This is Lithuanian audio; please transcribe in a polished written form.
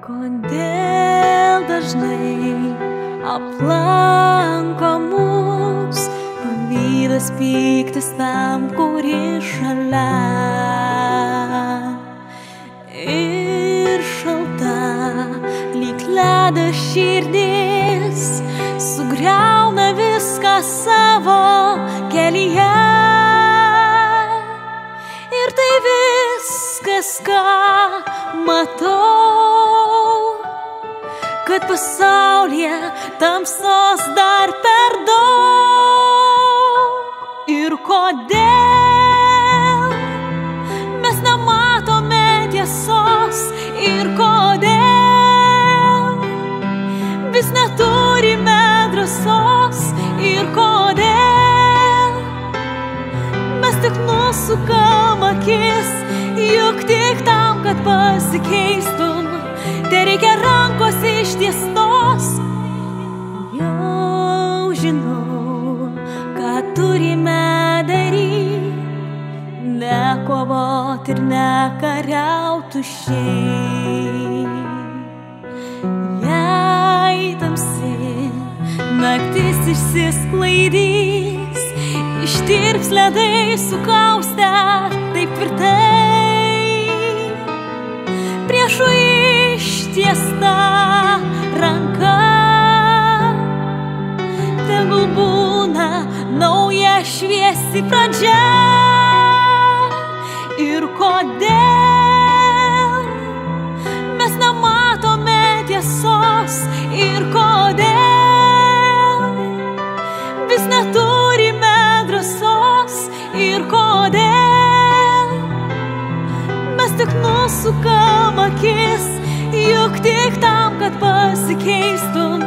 Kodėl dažnai aplanko mus pavydas, pyktis tam, kuri šalia, ir šalta lyg ledas širdis sugriauna viską savo kelyje. Ir tai viskas, ką matau, kad pasaulyje tamsos dar per daug. Ir kodėl mes nematome tiesos, ir kodėl vis neturime drąsos, ir kodėl mes tik nusukam akis, juk tik tam, kad pasikeistum, tereikia rankos ištiestos. Jau žinau, ką turime daryti, nekovot ir nekariaut tuščiai. Jei tamsi naktis išsisklaidys, ištirps ledai sukaustę taip tvirtai, priešų ištiesta ranka, tegul būna nauja šviesi pradžia. Ir kodėl mes nematome tiesos, ir kodėl vis neturime drąsos, ir kodėl mes tik nusukam akis, juk tik tam, kad pasikeistum,